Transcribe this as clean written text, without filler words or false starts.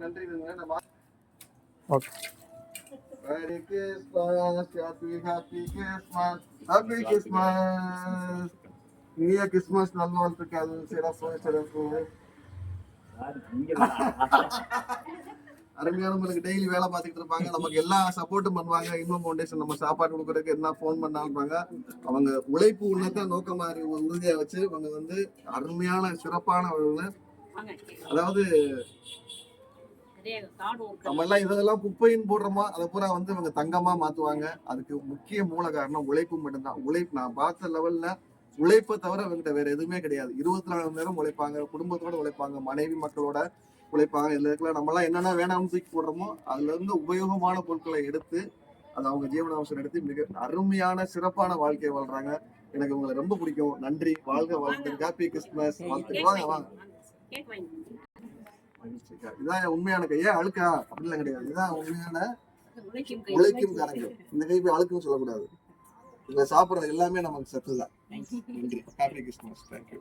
நன்றி. Okay. Merry Christmas, happy Christmas, happy Christmas. இனிய Christmas நல்வாழ்த்துக்கள். சிறப்பு. அருமையானவங்களுக்கு டெய்லி வேலை பார்த்துக்கிட்டு இருப்பாங்க, நமக்கு எல்லா சப்போர்ட்டும் பண்ணுவாங்க. இன்னும் ஃபவுண்டேஷன் நம்ம சாப்பாடு கொடுக்கறதுக்கு என்ன ஃபோன் பண்ணாலும் அவங்க உழைப்பு உன்னத நோக்கமா உறுதியா வச்சு அவங்க வந்து அருமையான சிறப்பான அதாவது நம்ம எல்லாம் இதெல்லாம் குப்பைன்னு போடுறோமோ அதை பூரா வந்து இவங்க தங்கமா மாத்துவாங்க. அதுக்கு முக்கிய மூல காரணம் உழைப்பு மட்டும்தான். உழைப்பு நான் பார்த்த லெவல்ல உழைப்பை தவிர அவங்ககிட்ட வேற எதுவுமே கிடையாது. 24 மணி நேரம் உழைப்பாங்க, குடும்பத்தோட உழைப்பாங்க, மனைவி மக்களோட உழைப்பாங்க. எல்லாருக்குலாம் நம்ம எல்லாம் என்னென்ன வேணாம்னு தூக்கி போடுறோமோ அதுல இருந்து உபயோகமான பொருட்களை எடுத்து அது அவங்க ஜீவனாம்சம் எடுத்து மிக அருமையான சிறப்பான வாழ்க்கையை வாழ்றாங்க. எனக்கு உங்களை ரொம்ப பிடிக்கும். நன்றி. வாழ்க வாழ்த்து. Happy Christmas. வாங்க வாங்க. இதான் உண்மையான கையா அழுக்கா அப்படிலாம் கிடையாது. இதுதான் உண்மையான உழைக்கும் கரங்கள். இந்த கை போய் அழுக்குன்னு சொல்லக்கூடாது. இதுல சாப்பிடுறது எல்லாமே நமக்கு சத்து தான். நன்றி. Happy Christmas. தேங்க்யூ.